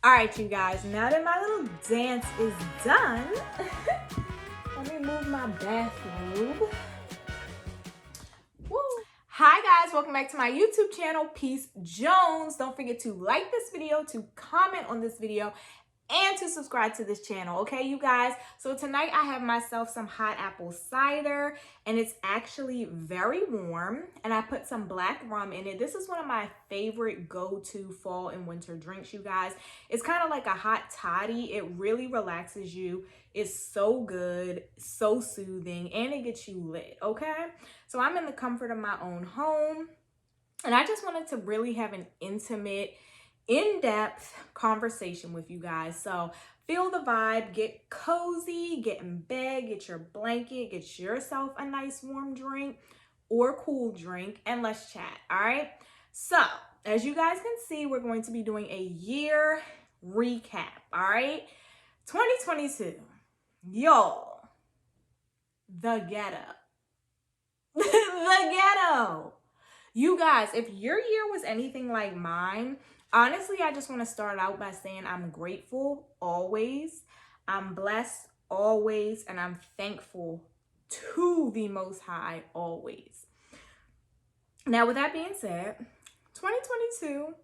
All right, you guys, now that my little dance is done, let me move my bathrobe. Woo. Hi guys, welcome back to my YouTube channel, Peace Jones. Don't forget to like this video, to comment on this video, and to subscribe to this channel, okay, you guys? So tonight I have myself some hot apple cider, and it's actually very warm, and I put some black rum in it. This is one of my favorite go-to fall and winter drinks, you guys. It's kind of like a hot toddy. It really relaxes you. It's so good, so soothing, and it gets you lit, okay? So I'm in the comfort of my own home, and I just wanted to really have an intimate, in-depth conversation with you guys. So feel the vibe, get cozy, get in bed, get your blanket, get yourself a nice warm drink or cool drink, and let's chat. All right, so as you guys can see, we're going to be doing a year recap. All right, 2022, y'all, the ghetto. The ghetto. You guys, if your year was anything like mine, honestly, I just want to start out by saying I'm grateful always, I'm blessed always, and I'm thankful to the Most High always. Now, with that being said, 2022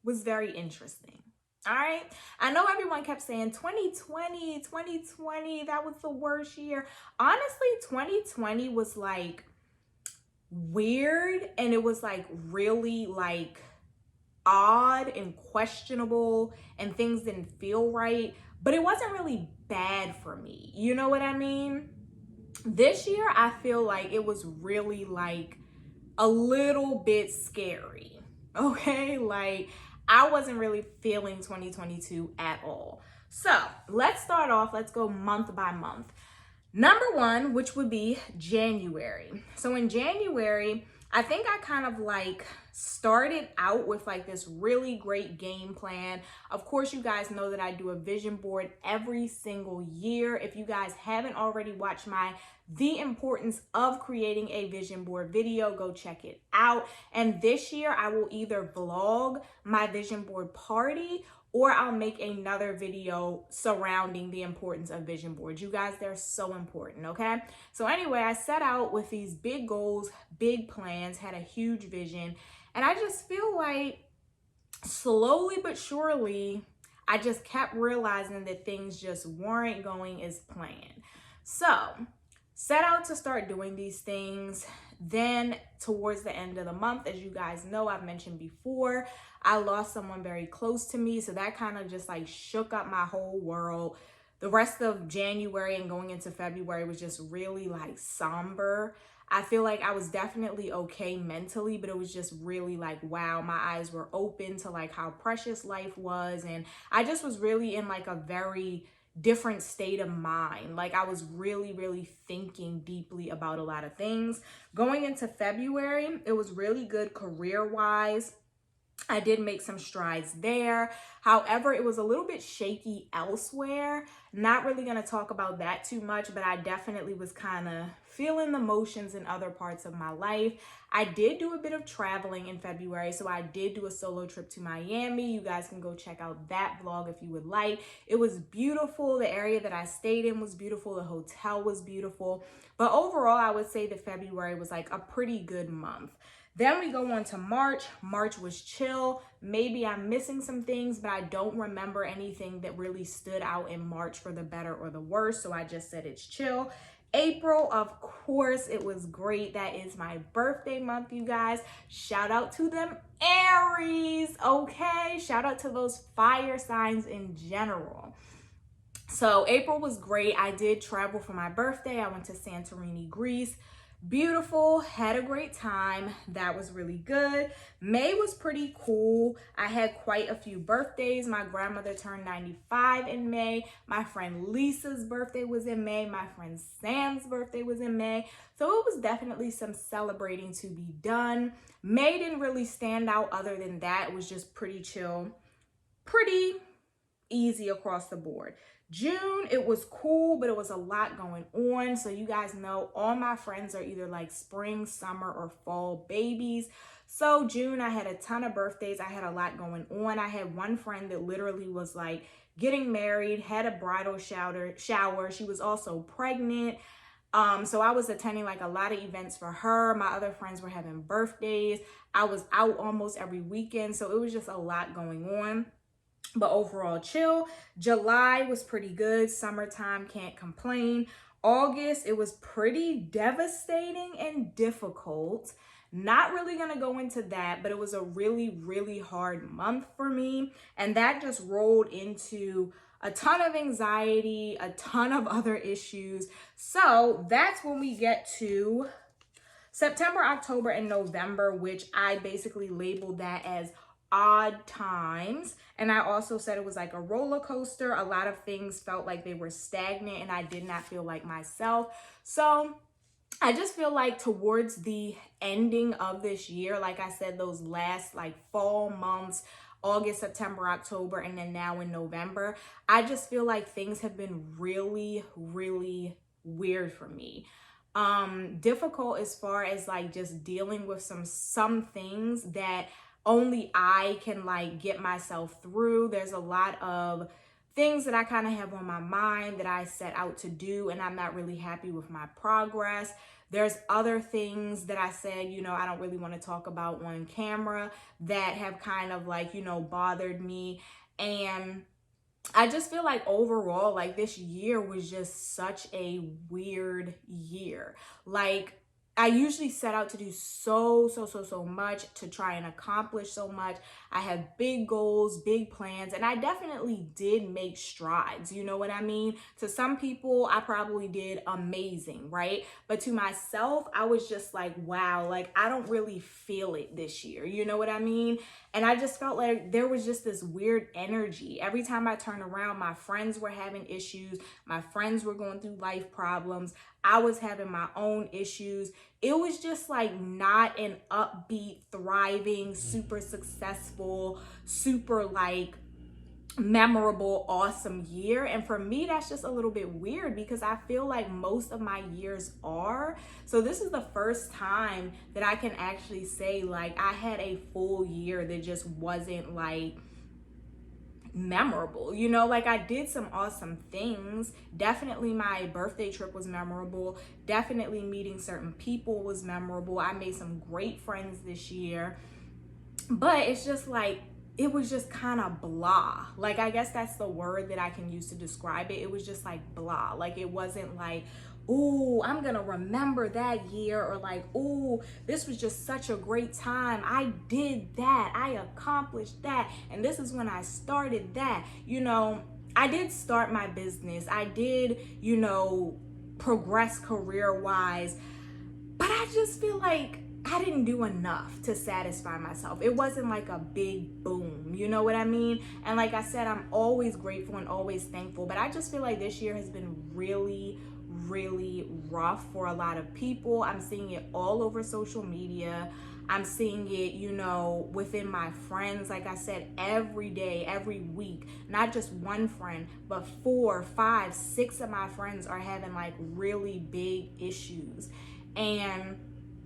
was very interesting. All right. I know everyone kept saying 2020, that was the worst year. Honestly, 2020 was like weird, and it was like really like odd and questionable, and things didn't feel right, but it wasn't really bad for me. You know what I mean? This year, I feel like it was really like a little bit scary. Okay, like I wasn't really feeling 2022 at all. So let's start off. Let's go month by month. Number one, which would be January. So in January, I think I kind of like started out with like this really great game plan. Of course, you guys know that I do a vision board every single year. If you guys haven't already watched my The Importance of Creating a Vision Board video, go check it out. And this year I will either vlog my vision board party, or I'll make another video surrounding the importance of vision boards. You guys, they're so important, okay? So anyway, I set out with these big goals, big plans, had a huge vision, and I just feel like slowly but surely, I just kept realizing that things just weren't going as planned. So set out to start doing these things. Then towards the end of the month, as you guys know, I've mentioned before, I lost someone very close to me. So that kind of just like shook up my whole world. The rest of January and going into February was just really like somber. I feel like I was definitely okay mentally, but it was just really like, wow, my eyes were open to like how precious life was. And I just was really in like a very different state of mind. Like I was really thinking deeply about a lot of things. Going into February, it was really good career-wise. I did make some strides there. However, it was a little bit shaky elsewhere. Not really going to talk about that too much, but I definitely was kind of feeling the motions in other parts of my life. I did do a bit of traveling in February, so I did do a solo trip to Miami. You guys can go check out that vlog if you would like. It was beautiful. The area that I stayed in was beautiful. The hotel was beautiful. But overall, I would say that February was like a pretty good month. Then we go on to March. March was chill. Maybe I'm missing some things, but I don't remember anything that really stood out in March for the better or the worse. So I just said it's chill. April, of course, it was great. That is my birthday month, you guys. Shout out to them Aries, okay? Shout out to those fire signs in general. So April was great. I did travel for my birthday. I went to Santorini, Greece. Beautiful, had a great time. That was really good. May was pretty cool. I had quite a few birthdays. My grandmother turned 95 in May. My friend Lisa's birthday was in May. My friend Sam's birthday was in May. So it was definitely some celebrating to be done. May didn't really stand out other than that. It was just pretty chill, pretty easy across the board. June, it was cool, but it was a lot going on. So you guys know all my friends are either like spring, summer, or fall babies. So June, I had a ton of birthdays. I had a lot going on. I had one friend that literally was like getting married, had a bridal shower. She was also pregnant. So I was attending like a lot of events for her. My other friends were having birthdays. I was out almost every weekend. So it was just a lot going on. But overall, chill. July was pretty good. Summertime, can't complain. August, it was pretty devastating and difficult. Not really going to go into that, but it was a really, really hard month for me. And that just rolled into a ton of anxiety, a ton of other issues. So that's when we get to September, October, and November, which I basically labeled that as odd times. And I also said it was like a roller coaster. A lot of things felt like they were stagnant and I did not feel like myself. So I just feel like towards the ending of this year, like I said, those last like fall months, August, September, October, and then now in November, I just feel like things have been really, really weird for me. Difficult as far as like just dealing with some things that only I can like get myself through. There's a lot of things that I kind of have on my mind that I set out to do, and I'm not really happy with my progress. There's other things that I said, you know, I don't really want to talk about on camera that have kind of like, you know, bothered me. And I just feel like overall, like this year was just such a weird year. Like I usually set out to do so much, to try and accomplish so much. I have big goals, big plans, and I definitely did make strides. You know what I mean? To some people, I probably did amazing, right? But to myself, I was just like, wow, like I don't really feel it this year. You know what I mean? And I just felt like there was just this weird energy. Every time I turned around, my friends were having issues. My friends were going through life problems. I was having my own issues. It was just like not an upbeat, thriving, super successful, super like memorable, awesome year. And for me, that's just a little bit weird because I feel like most of my years are. So this is the first time that I can actually say like I had a full year that just wasn't like memorable. You know, like I did some awesome things. Definitely my birthday trip was memorable. Definitely meeting certain people was memorable. I made some great friends this year. But it's just like it was just kind of blah. Like I guess that's the word that I can use to describe it. It was just like blah. Like it wasn't like, ooh, I'm gonna remember that year, or like, ooh, this was just such a great time. I did that, I accomplished that, and this is when I started that. You know, I did start my business. I did, you know, progress career-wise, but I just feel like I didn't do enough to satisfy myself. It wasn't like a big boom, you know what I mean? And like I said, I'm always grateful and always thankful, but I just feel like this year has been really rough for a lot of people. I'm seeing it all over social media. I'm seeing it, you know, within my friends. Like I said, every day, every week, not just one friend, but 4, 5, 6 of my friends are having like really big issues. And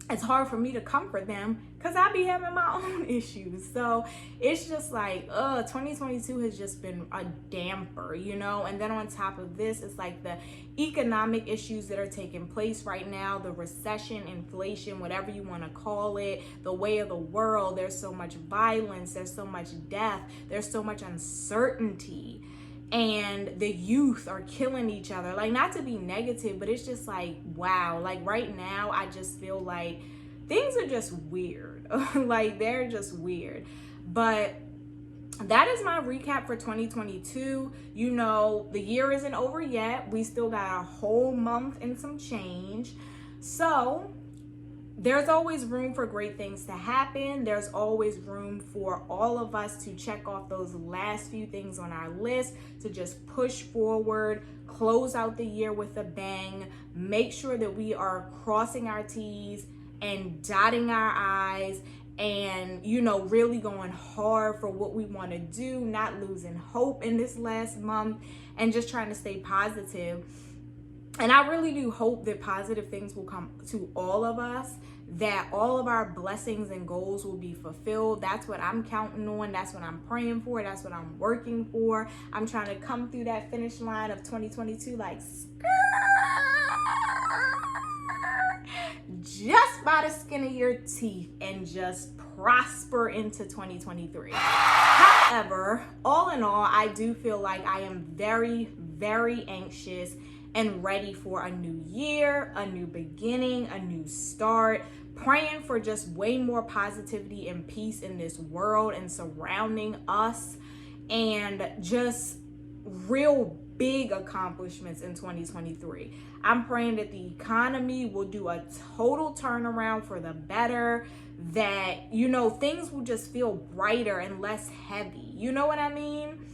it's hard for me to comfort them because I be having my own issues. So it's just like, 2022 has just been a damper, you know? And then on top of this, it's like the economic issues that are taking place right now, the recession, inflation, whatever you want to call it, the way of the world. There's so much violence, there's so much death, there's so much uncertainty. And the youth are killing each other. Like, not to be negative, but it's just like, wow. Like right now, I just feel like things are just weird. Like they're just weird. But that is my recap for 2022. You know, the year isn't over yet. We still got a whole month and some change. So there's always room for great things to happen. There's always room for all of us to check off those last few things on our list, to just push forward, close out the year with a bang, make sure that we are crossing our T's and dotting our I's and you know, really going hard for what we want to do, not losing hope in this last month, and just trying to stay positive. And I really do hope that positive things will come to all of us, that all of our blessings and goals will be fulfilled. That's what I'm counting on. That's what I'm praying for. That's what I'm working for. I'm trying to come through that finish line of 2022 like just by the skin of your teeth and just prosper into 2023. However, all in all, I do feel like I am very, very anxious and ready for a new year, a new beginning, a new start, praying for just way more positivity and peace in this world and surrounding us, and just real big accomplishments in 2023. I'm praying that the economy will do a total turnaround for the better, that, you know, things will just feel brighter and less heavy. You know what I mean?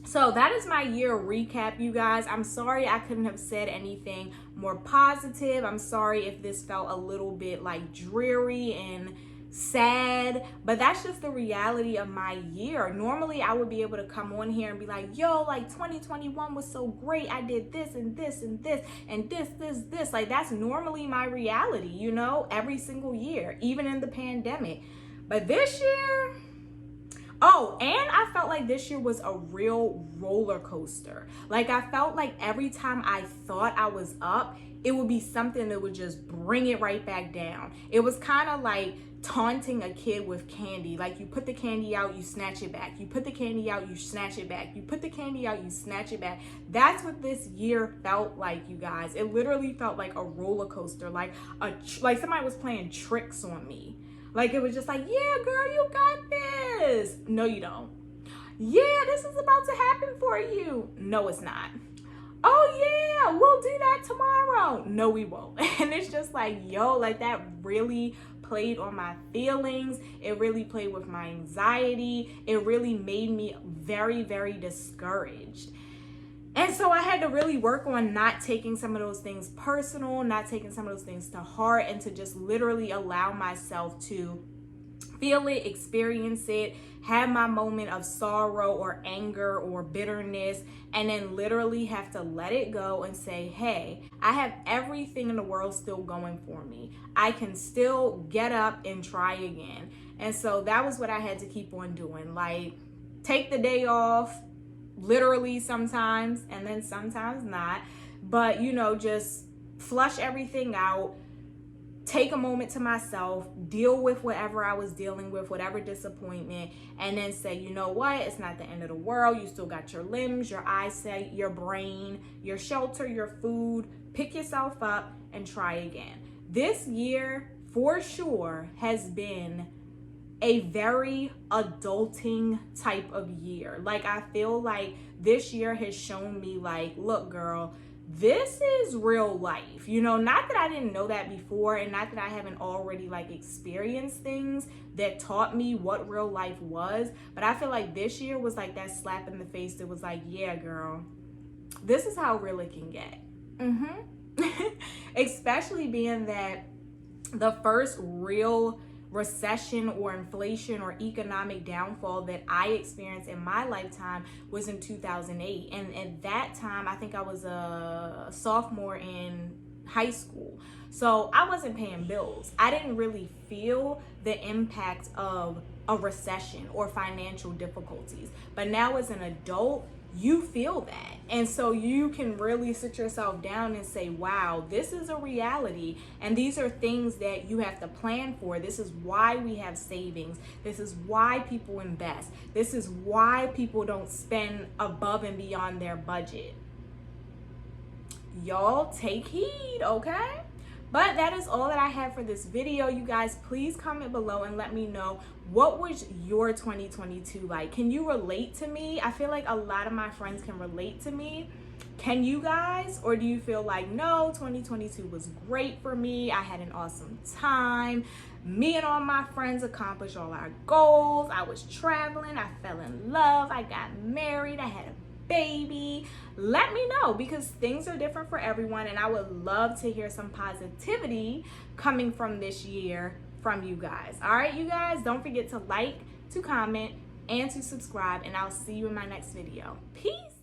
So that is my year recap, you guys. I'm sorry I couldn't have said anything more positive. I'm sorry if this felt a little bit like dreary and sad, but that's just the reality of my year. Normally I would be able to come on here and be like, yo, like 2021 was so great. I did this and this and this and this. Like, that's normally my reality, you know, every single year, even in the pandemic. But this year, oh, and I felt like this year was a real roller coaster. Like, I felt like every time I thought I was up, it would be something that would just bring it right back down. It was kind of like taunting a kid with candy. Like, you put the candy out, you snatch it back. You put the candy out, you snatch it back. You put the candy out, you snatch it back. That's what this year felt like, you guys. It literally felt like a roller coaster, like somebody was playing tricks on me. Like, it was just like, yeah, girl, you got this. No, you don't. Yeah, this is about to happen for you. No, it's not. Oh, yeah, we'll do that tomorrow. No, we won't. And it's just like, yo, like, that really played on my feelings. It really played with my anxiety. It really made me very, very discouraged. And so I had to really work on not taking some of those things personal, not taking some of those things to heart, and to just literally allow myself to feel it, experience it, have my moment of sorrow or anger or bitterness, and then literally have to let it go and say, hey, I have everything in the world still going for me. I can still get up and try again. And so that was what I had to keep on doing. Like, take the day off, literally sometimes, and then sometimes not. But, you know, just flush everything out. Take a moment to myself, deal with whatever I was dealing with, whatever disappointment, and then say, you know what? It's not the end of the world. You still got your limbs, your eyesight, your brain, your shelter, your food. Pick yourself up and try again. This year, for sure, has been a very adulting type of year. Like, I feel like this year has shown me, like, look, girl, this is real life. You know, not that I didn't know that before, and not that I haven't already like experienced things that taught me what real life was, but I feel like this year was like that slap in the face that was like, yeah, girl, this is how real it can get. Especially being that the first real recession or inflation or economic downfall that I experienced in my lifetime was in 2008. And at that time, I think I was a sophomore in high school. So I wasn't paying bills. I didn't really feel the impact of a recession or financial difficulties. But now as an adult, you feel that. And so you can really sit yourself down and say, wow, this is a reality. And these are things that you have to plan for. This is why we have savings. This is why people invest. This is why people don't spend above and beyond their budget. Y'all take heed, okay? But that is all that I have for this video. You guys, please comment below and let me know, what was your 2022 like? Can you relate to me? I feel like a lot of my friends can relate to me. Can you guys? Or do you feel like, no, 2022 was great for me. I had an awesome time. Me and all my friends accomplished all our goals. I was traveling. I fell in love. I got married. I had a baby. Let me know, because things are different for everyone, and I would love to hear some positivity coming from this year from you guys. All right, you guys, don't forget to like, to comment, and to subscribe, and I'll see you in my next video. Peace.